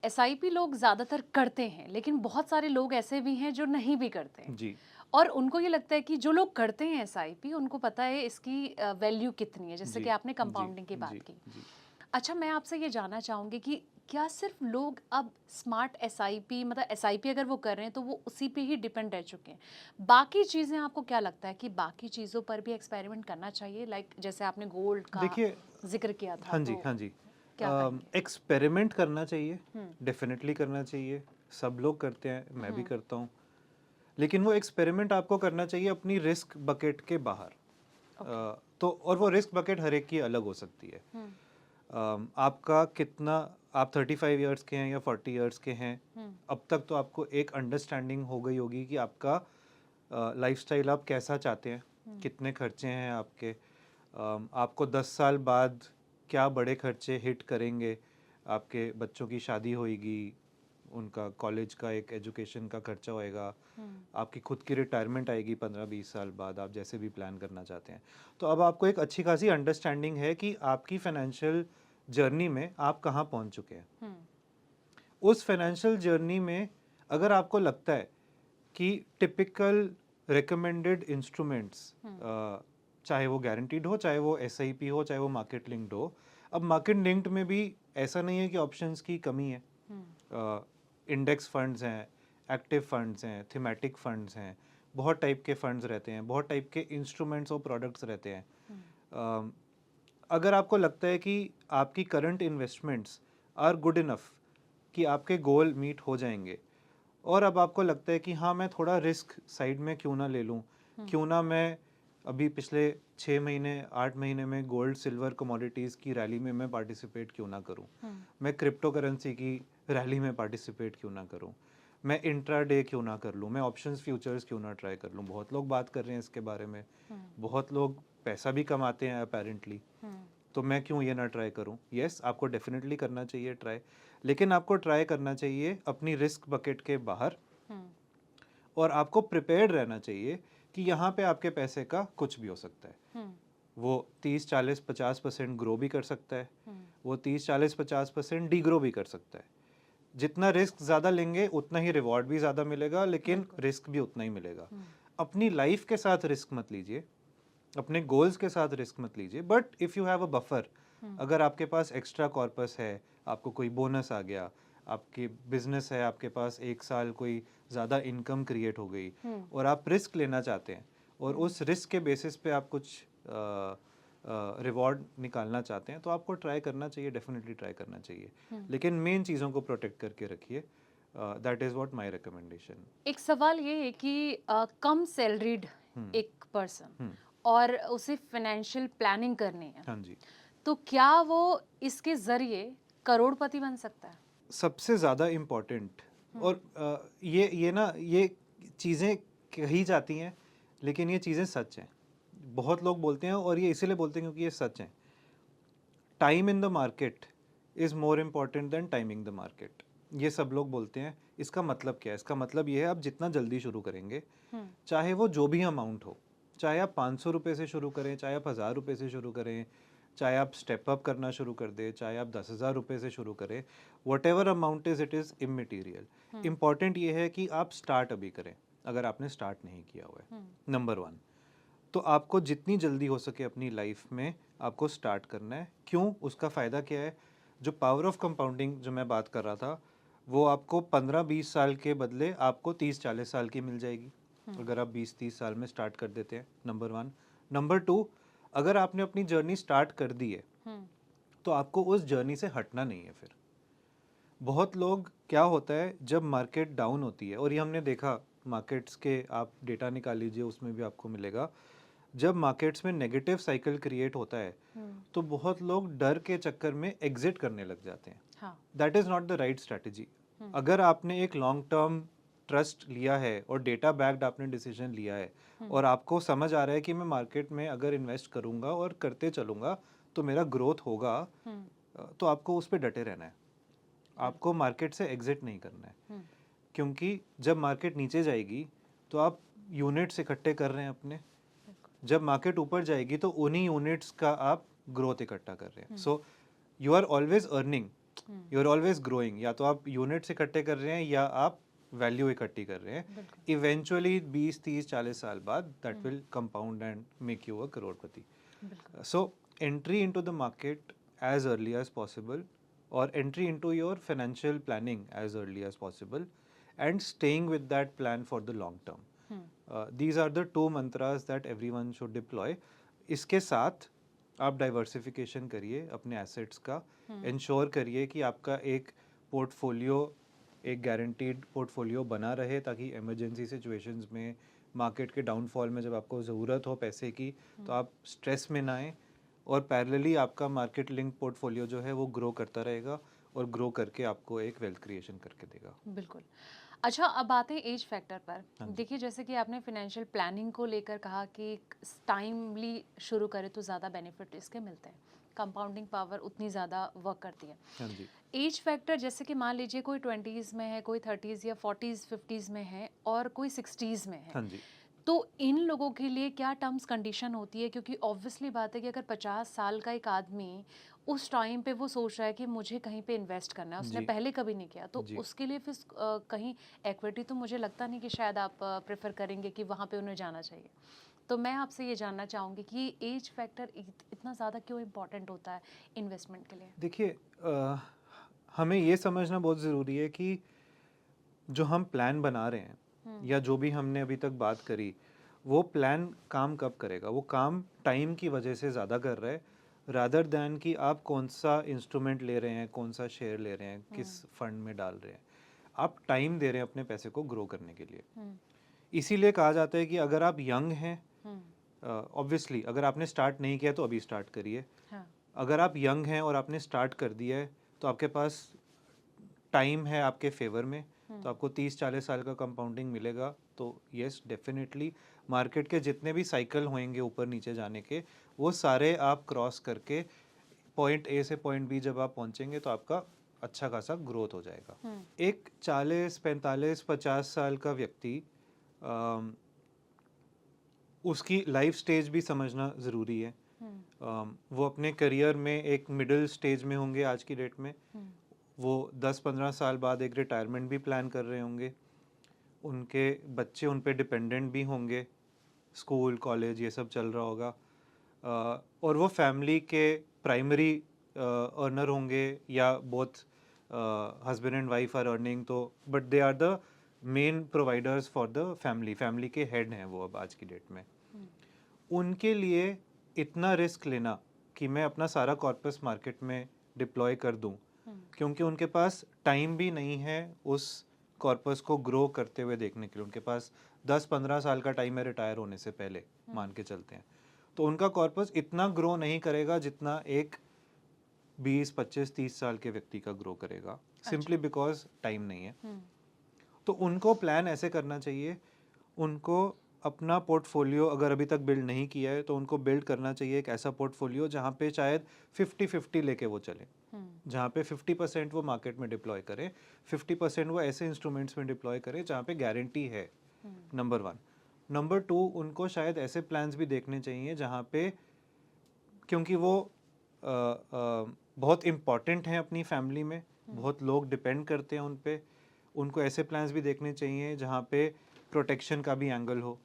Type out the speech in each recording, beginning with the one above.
SIP लोग ज़्यादातर करते हैं, लेकिन बहुत सारे लोग ऐसे भी हैं जो नहीं भी करते हैं। जी, और उनको ये लगता है कि जो लोग करते हैं एसआईपी उनको पता है इसकी वैल्यू कितनी है, जैसे जी, कि आपने जी, कंपाउंडिंग की जी, बात की। जी। अच्छा, मैं आपसे ये जानना चाहूँगी कि क्या सिर्फ लोग अब स्मार्ट एसआईपी मतलब एसआईपी अगर वो कर रहे हैं तो वो उसी पे ही डिपेंड रह चुके हैं। बाकी चीज़ें आपको क्या लगता है कि बाकी चीज़ों पर भी एक्सपेरिमेंट करना चाहिए? लाइक जैसे आपने गोल्ड का देखिए, ज़िक्र किया था, हाँ जी, तो हाँ जी। क्या कहेंगे? एक्सपेरिमेंट करना चाहिए, हुँ, डेफ़िनेटली करना चाहिए। सब लोग करते हैं, मैं भी हुँ, करता हूँ। लेकिन वो एक्सपेरिमेंट आपको करना चाहिए अपनी रिस्क बकेट के बाहर। ओके। तो और वो रिस्क बकेट हर एक की अलग हो सकती है। हुँ, आपका कितना, आप 35 इयर्स के हैं या 40 इयर्स के हैं, हुँ, अब तक तो आपको एक अंडरस्टैंडिंग हो गई होगी कि आपका लाइफ़स्टाइल आप कैसा चाहते हैं, हुँ, कितने खर्चे हैं आपके, आपको 10 साल बाद क्या बड़े खर्चे हिट करेंगे, आपके बच्चों की शादी होएगी, उनका कॉलेज का एक एजुकेशन का खर्चा होएगा, हुँ, आपकी खुद की रिटायरमेंट आएगी 15-20 साल बाद, आप जैसे भी प्लान करना चाहते हैं। तो अब आपको एक अच्छी खासी अंडरस्टैंडिंग है कि आपकी फाइनेंशियल जर्नी में आप कहाँ पहुँच चुके हैं। हुँ, उस फाइनेंशियल जर्नी में अगर आपको लगता है कि टिपिकल रिकमेंडेड इंस्ट्रूमेंट्स, हुँ, चाहे वो गारंटीड हो, चाहे वो एसआईपी हो, चाहे वो मार्केट लिंक्ड हो, अब मार्केट लिंक्ड में भी ऐसा नहीं है कि ऑप्शंस की कमी है। हुँ, इंडेक्स फंड्स हैं, एक्टिव फंड्स हैं, थीमेटिक फंड्स हैं, बहुत टाइप के फंड्स रहते हैं, बहुत टाइप के इंस्ट्रूमेंट्स और प्रोडक्ट्स रहते हैं। हुँ, अ, अगर आपको लगता है कि आपकी current investments are good enough कि आपके गोल मीट हो जाएंगे, और अब आपको लगता है कि हाँ, मैं थोड़ा रिस्क साइड में क्यों ना ले लूँ, हुँ, क्यों ना मैं अभी पिछले 6 महीने 8 महीने में गोल्ड सिल्वर कमोडिटीज़ की रैली में मैं पार्टिसिपेट क्यों ना करूँ, हुँ, मैं क्रिप्टो करेंसी की रैली में पार्टिसिपेट क्यों ना करूँ, मैं इंट्रा डे क्यों ना कर लूँ, मैं ऑप्शंस फ्यूचर्स क्यों ना ट्राई कर लूँ। बहुत लोग बात कर रहे हैं इसके बारे में, हुँ, बहुत लोग पैसा भी कमाते हैं अपेरेंटली, हुँ, तो मैं क्यों ये ना ट्राई करूं। यस, आपको डेफिनेटली करना चाहिए ट्राई, लेकिन आपको ट्राई करना चाहिए अपनी रिस्क बकेट के बाहर, हुँ, और आपको प्रिपेयर्ड रहना चाहिए कि यहाँ पे आपके पैसे का कुछ भी हो सकता है। हुँ, वो 30 40 50% ग्रो भी कर सकता है, हुँ, वो 30 40 50% डी ग्रो भी कर सकता है। जितना रिस्क ज़्यादा लेंगे उतना ही रिवॉर्ड भी ज़्यादा मिलेगा, लेकिन बिल्कुल। रिस्क भी उतना ही मिलेगा। हुँ, अपनी लाइफ के साथ रिस्क मत लीजिए, अपने गोल्स के साथ रिस्क मत लीजिए, but if you have a buffer, hmm, अगर आपके पास एक्स्ट्रा कॉर्पस है, आपको कोई बोनस आ गया, आपके बिजनेस है, आपके पास एक साल कोई ज़्यादा इनकम क्रिएट हो गई, हुँ, और आप रिस्क लेना चाहते हैं, और हुँ, उस रिस्क के बेसिस पे आप कुछ रिवॉर्ड निकालना चाहते हैं, तो आपको ट्राई करना चाहिए, डेफिनेटली ट्राई करना चाहिए। हुँ। लेकिन मेन चीज़ों को प्रोटेक्ट करके रखिए। That is what my recommendation. एक सवाल ये है कि कम सैलरीड हम्म। एक पर्सन हम्म। और उसे फाइनेंशियल प्लानिंग करनी है, हाँ जी। तो क्या वो इसके ज़रिए करोड़पति बन सकता है? सबसे ज़्यादा इम्पोर्टेंट, हुँ, और ये चीज़ें कही जाती हैं, लेकिन ये चीज़ें सच हैं। बहुत लोग बोलते हैं, और ये इसीलिए बोलते हैं क्योंकि ये सच हैं। Time in the market is more important than timing the market. ये सब लोग बोलते हैं। इसका मतलब क्या है? इसका मतलब ये है, आप जितना जल्दी शुरू करेंगे, हुँ, चाहे वो जो भी अमाउंट हो, चाहे आप 500 रुपये से शुरू करें, चाहे आप 1000 रुपये से शुरू करें, चाहे आप स्टेप अप करना शुरू कर दें, चाहे आप 10,000 रुपये से शुरू करें, what ever amount is, it is immaterial. Hmm, important ये है कि आप स्टार्ट अभी करें, अगर आपने स्टार्ट नहीं किया हुआ है। हुँ, नंबर वन, तो आपको जितनी जल्दी हो सके अपनी लाइफ में आपको स्टार्ट करना है। क्यों? उसका फ़ायदा क्या है? जो पावर ऑफ कंपाउंडिंग जो मैं बात कर रहा था, वो आपको 15-20 साल के बदले आपको 30-40 साल की मिल जाएगी, हुँ, अगर आप 20-30 साल में स्टार्ट कर देते हैं। Number one. नंबर टू, अगर आपने अपनी जर्नी स्टार्ट कर दी है, हुँ, तो आपको उस जर्नी से हटना नहीं है फिर। बहुत लोग, क्या होता है जब मार्केट डाउन होती है, और ये हमने देखा, मार्केट्स के आप डेटा निकाल लीजिए, उसमें भी आपको मिलेगा, जब मार्केट्स में नेगेटिव साइकिल क्रिएट होता है, हुँ, तो बहुत लोग डर के चक्कर में एग्जिट करने लग जाते हैं। हाँ, that is not the right strategy. Hmm, अगर आपने एक लॉन्ग टर्म ट्रस्ट लिया है और डेटा बैक्ड आपने डिसीजन लिया है, हुँ, और आपको समझ आ रहा है कि मैं मार्केट में अगर इन्वेस्ट करूंगा और करते चलूंगा तो मेरा ग्रोथ होगा, हुँ, तो आपको उस पर डटे रहना है। आपको बिल्कुल, मार्केट से एग्जिट नहीं करना है, हुँ, क्योंकि जब मार्केट नीचे जाएगी तो आप यूनिट्स इकट्ठे कर रहे हैं अपने, बिल्कुल, जब मार्केट ऊपर जाएगी तो उन्हीं यूनिट्स का आप ग्रोथ इकट्ठा कर रहे हैं। Hmm, so you are always earning you are always growing. या तो आप यूनिट्स इकट्ठे कर रहे हैं या आप वैल्यू इकट्ठी कर रहे हैं। बिल्कुल। इवेंचुअली 20 30 40 साल बाद that will compound and make you a crorepati. बिल्कुल। So entry into the market as early as possible, or entry into your financial planning as early as possible, and staying with that plan for the long term. These are the two mantras that everyone should deploy. इसके साथ आप diversification करिए अपने assets का, ensure करिए कि आपका एक पोर्टफोलियो, एक गारंटीड पोर्टफोलियो बना रहे, ताकि इमरजेंसी सिचुएशंस में, मार्केट के डाउनफॉल में जब आपको ज़रूरत हो पैसे की, तो आप स्ट्रेस में ना आए। और पैरेलली आपका मार्केट लिंक पोर्टफोलियो जो है वो ग्रो करता रहेगा, और ग्रो करके आपको एक वेल्थ क्रिएशन करके देगा। बिल्कुल। अच्छा, अब आते हैं एज फैक्टर पर। हाँ जी। देखिए, जैसे कि आपने फाइनेंशियल प्लानिंग को लेकर कहा कि टाइमली शुरू करें तो ज़्यादा बेनिफिट इसके मिलते हैं, कंपाउंडिंग पावर उतनी ज़्यादा वर्क करती है। हाँ जी। एज फैक्टर, जैसे कि मान लीजिए कोई 20s में है, कोई 30s या 40s 50s में है, और कोई 60s में है, हाँ जी। तो इन लोगों के लिए क्या टर्म्स कंडीशन होती है? क्योंकि ऑब्वियसली बात है कि अगर 50 साल का एक आदमी उस टाइम पे वो सोच रहा है कि मुझे कहीं पे इन्वेस्ट करना है, उसने जी। पहले कभी नहीं किया, तो जी। उसके लिए फिर कहीं एक्विटी तो मुझे लगता नहीं कि शायद आप प्रेफर करेंगे कि वहाँ पे उन्हें जाना चाहिए। तो मैं आपसे ये जानना चाहूँगी कि एज फैक्टर इतना ज़्यादा क्यों इम्पोर्टेंट होता है इन्वेस्टमेंट के लिए? देखिए, हमें ये समझना बहुत ज़रूरी है कि जो हम प्लान बना रहे हैं या जो भी हमने अभी तक बात करी, वो प्लान काम कब करेगा। वो काम टाइम की वजह से ज़्यादा कर रहा है, रादर दैन कि आप कौन सा इंस्ट्रूमेंट ले रहे हैं, कौन सा शेयर ले रहे हैं, किस फंड में डाल रहे हैं। आप टाइम दे रहे हैं अपने पैसे को ग्रो करने के लिए। इसीलिए कहा जाता है कि अगर आप यंग हैं, ऑब्वियसली अगर आपने स्टार्ट नहीं किया तो अभी स्टार्ट करिए। हाँ। अगर आप यंग हैं और आपने स्टार्ट कर दिया है, तो आपके पास टाइम है आपके फेवर में, तो आपको 30 40 साल का कंपाउंडिंग मिलेगा। तो यस, डेफिनेटली मार्केट के जितने भी साइकिल होंगे ऊपर नीचे जाने के, वो सारे आप क्रॉस करके पॉइंट ए से पॉइंट बी जब आप पहुंचेंगे तो आपका अच्छा खासा ग्रोथ हो जाएगा। एक 40 45 50 साल का व्यक्ति, उसकी लाइफ स्टेज भी समझना ज़रूरी है। वो अपने करियर में एक मिडिल स्टेज में होंगे आज की डेट में। वो 10 15 साल बाद एक रिटायरमेंट भी प्लान कर रहे होंगे। उनके बच्चे उन पे डिपेंडेंट भी होंगे, स्कूल कॉलेज ये सब चल रहा होगा। और वो फैमिली के प्राइमरी अर्नर होंगे, या both husband and wife are earning, तो but they are the main providers for the family. Family के हेड हैं वो अब आज की डेट में। उनके लिए इतना रिस्क लेना कि मैं अपना सारा कॉर्पस मार्केट में डिप्लॉय कर दूं, क्योंकि उनके पास टाइम भी नहीं है उस कॉर्पस को ग्रो करते हुए देखने के लिए। उनके पास 10 15 साल का टाइम है रिटायर होने से पहले, मान के चलते हैं। तो उनका कॉर्पस इतना ग्रो नहीं करेगा जितना एक 20 25 30 साल के व्यक्ति का ग्रो करेगा, सिंपली बिकॉज टाइम नहीं है। तो उनको प्लान ऐसे करना चाहिए, उनको अपना पोर्टफोलियो अगर अभी तक बिल्ड नहीं किया है तो उनको बिल्ड करना चाहिए एक ऐसा पोर्टफोलियो जहाँ पे शायद 50-50 लेके वो चले, जहाँ पे 50% वो मार्केट में डिप्लॉय करें, 50% वो ऐसे इंस्ट्रूमेंट्स में डिप्लॉय करें जहाँ पे गारंटी है। नंबर 1। नंबर 2, उनको शायद ऐसे प्लान्स भी देखने चाहिए जहाँ पे, क्योंकि वो बहुत इम्पॉर्टेंट हैं अपनी फैमिली में, बहुत लोग डिपेंड करते हैं उन पे, उनको ऐसे प्लान्स भी देखने चाहिए जहाँ पे प्रोटेक्शन का भी एंगल हो,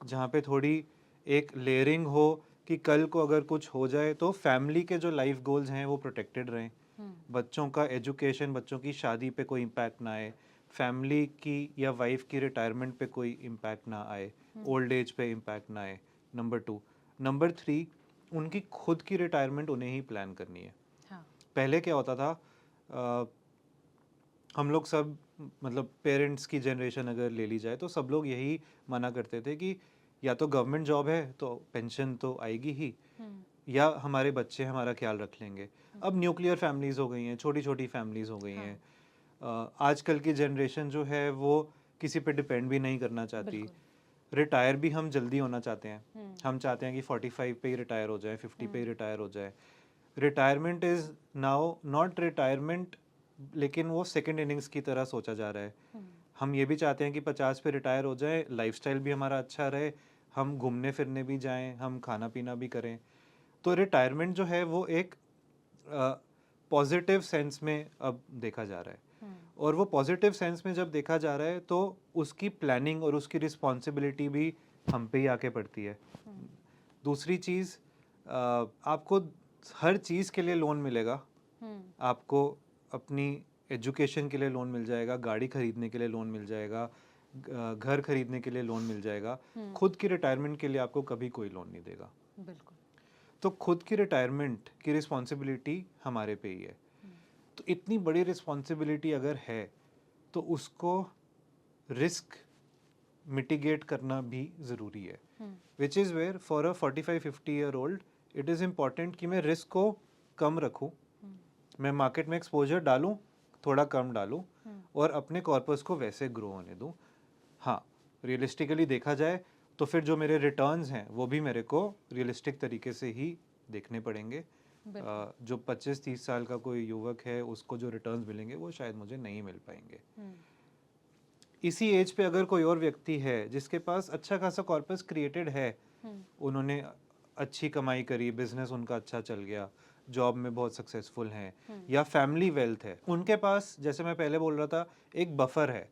जहाँ पे थोड़ी एक लेयरिंग हो कि कल को अगर कुछ हो जाए तो फैमिली के जो लाइफ गोल्स हैं वो प्रोटेक्टेड रहें। बच्चों का एजुकेशन, बच्चों की शादी पे कोई इम्पैक्ट ना आए, फैमिली की या वाइफ की रिटायरमेंट पे कोई इम्पैक्ट ना आए, ओल्ड एज पे इम्पैक्ट ना आए। नंबर 2। नंबर 3, उनकी खुद की रिटायरमेंट उन्हें ही प्लान करनी है। पहले क्या होता था, हम लोग सब, मतलब पेरेंट्स की जनरेशन अगर ले ली जाए तो सब लोग यही माना करते थे कि या तो गवर्नमेंट जॉब है तो पेंशन तो आएगी ही, या हमारे बच्चे हमारा ख्याल रख लेंगे। अब न्यूक्लियर फैमिलीज हो गई हैं, छोटी छोटी फैमिलीज हो गई हैं। आजकल की जनरेशन जो है वो किसी पे डिपेंड भी नहीं करना चाहती। रिटायर भी हम जल्दी होना चाहते हैं, हम चाहते हैं कि 45 पे ही रिटायर हो जाए, 50 पे ही रिटायर हो जाए। Retirement is now not retirement, लेकिन वो सेकेंड इनिंग्स की तरह सोचा जा रहा है। हम ये भी चाहते हैं कि 50 पे रिटायर हो जाए, लाइफस्टाइल भी हमारा अच्छा रहे, हम घूमने फिरने भी जाएं, हम खाना पीना भी करें। तो रिटायरमेंट जो है वो एक पॉजिटिव सेंस में अब देखा जा रहा है, और वो पॉजिटिव सेंस में जब देखा जा रहा है तो उसकी प्लानिंग और उसकी रिस्पॉन्सिबिलिटी भी हम पे ही आके पड़ती है। दूसरी चीज़, आपको हर चीज़ के लिए लोन मिलेगा। आपको अपनी एजुकेशन के लिए लोन मिल जाएगा, गाड़ी खरीदने के लिए लोन मिल जाएगा, घर खरीदने के लिए लोन मिल जाएगा। खुद की रिटायरमेंट के लिए आपको कभी कोई लोन नहीं देगा। बिल्कुल। तो खुद की रिटायरमेंट की रिस्पॉन्सिबिलिटी हमारे पे ही है। तो इतनी बड़ी रिस्पॉन्सिबिलिटी अगर है तो उसको रिस्क मिटिगेट करना भी ज़रूरी है, which is where for a 45-50 year old it is important कि मैं रिस्क को कम रखूं, मैं मार्केट में एक्सपोजर डालूं, थोड़ा कम डालूं, और अपने कॉर्पस को वैसे ग्रो होने दूं। हाँ, रियलिस्टिकली देखा जाए तो फिर जो मेरे रिटर्न्स हैं वो भी मेरे को रियलिस्टिक तरीके से ही देखने पड़ेंगे। जो 25-30 साल का कोई युवक है उसको जो रिटर्न्स मिलेंगे वो शायद मुझे नहीं मिल पाएंगे। इसी एज पे अगर कोई और व्यक्ति है जिसके पास अच्छा खासा कॉर्पस क्रिएटेड है, उन्होंने अच्छी कमाई करी, बिजनेस उनका अच्छा चल गया, जॉब में बहुत सक्सेसफुल हैं, या फैमिली वेल्थ है, उनके पास, जैसे मैं पहले बोल रहा था, एक बफर है।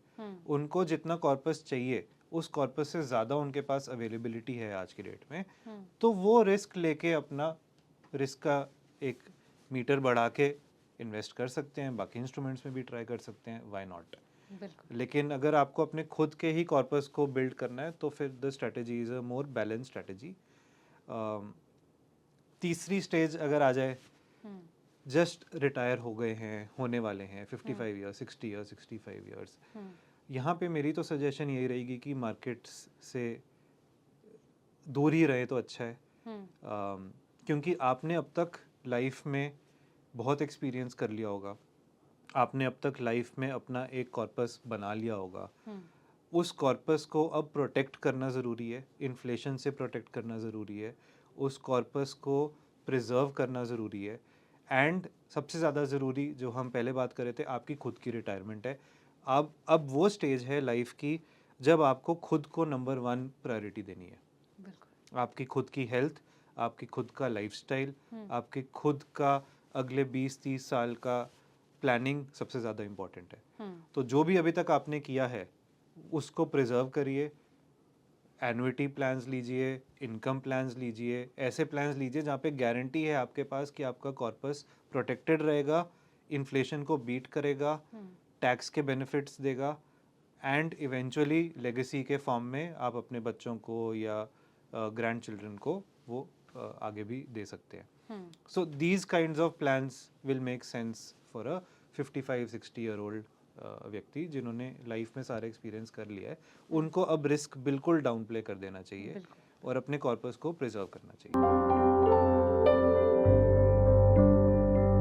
उनको जितना कॉर्पस चाहिए उस कॉर्पस से ज़्यादा उनके पास अवेलेबिलिटी है आज की डेट में, तो वो रिस्क लेके अपना रिस्क का एक मीटर बढ़ा के इन्वेस्ट कर सकते हैं, बाकी इंस्ट्रूमेंट्स में भी ट्राई कर सकते हैं, व्हाई नॉट। लेकिन अगर आपको अपने खुद के ही कॉर्पस को बिल्ड करना है तो फिर the strategy is a more balance strategy. तीसरी स्टेज अगर आ जाए, जस्ट रिटायर हो गए हैं, होने वाले हैं 55 ईयर्स, 60 ईयर्स, 65 ईयर्स, यहाँ पे मेरी तो सजेशन यही रहेगी कि मार्केट्स से दूर ही रहे तो अच्छा है। क्योंकि आपने अब तक लाइफ में बहुत एक्सपीरियंस कर लिया होगा, आपने अब तक लाइफ में अपना एक कॉर्पस बना लिया होगा, उस कॉर्पस को अब प्रोटेक्ट करना ज़रूरी है, इन्फ्लेशन से प्रोटेक्ट करना ज़रूरी है, उस कॉर्पस को प्रिजर्व करना ज़रूरी है, एंड सबसे ज़्यादा ज़रूरी जो हम पहले बात कर रहे थे, आपकी खुद की रिटायरमेंट है। अब वो स्टेज है लाइफ की जब आपको खुद को नंबर 1 प्रायोरिटी देनी है। आपकी खुद की हेल्थ, आपकी खुद का लाइफस्टाइल, आपके खुद का अगले 20-30 साल का प्लानिंग सबसे ज़्यादा इम्पोर्टेंट है। तो जो भी अभी तक आपने किया है उसको प्रिजर्व करिए, एनुइटी प्लान्स लीजिए, इनकम प्लान्स लीजिए, ऐसे प्लान्स लीजिए जहाँ पे गारंटी है आपके पास कि आपका कॉर्पस प्रोटेक्टेड रहेगा, इन्फ्लेशन को बीट करेगा, टैक्स के बेनिफिट्स देगा, एंड इवेंचुअली लेगेसी के फॉर्म में आप अपने बच्चों को या ग्रैंड चिल्ड्रन को वो आगे भी दे सकते हैं। So these kinds of plans will make sense for a 55-60 year old व्यक्ति जिन्होंने लाइफ में सारे एक्सपीरियंस कर लिया है। उनको अब रिस्क बिल्कुल डाउन प्ले कर देना चाहिए और अपने कॉर्पस को प्रिजर्व करना चाहिए।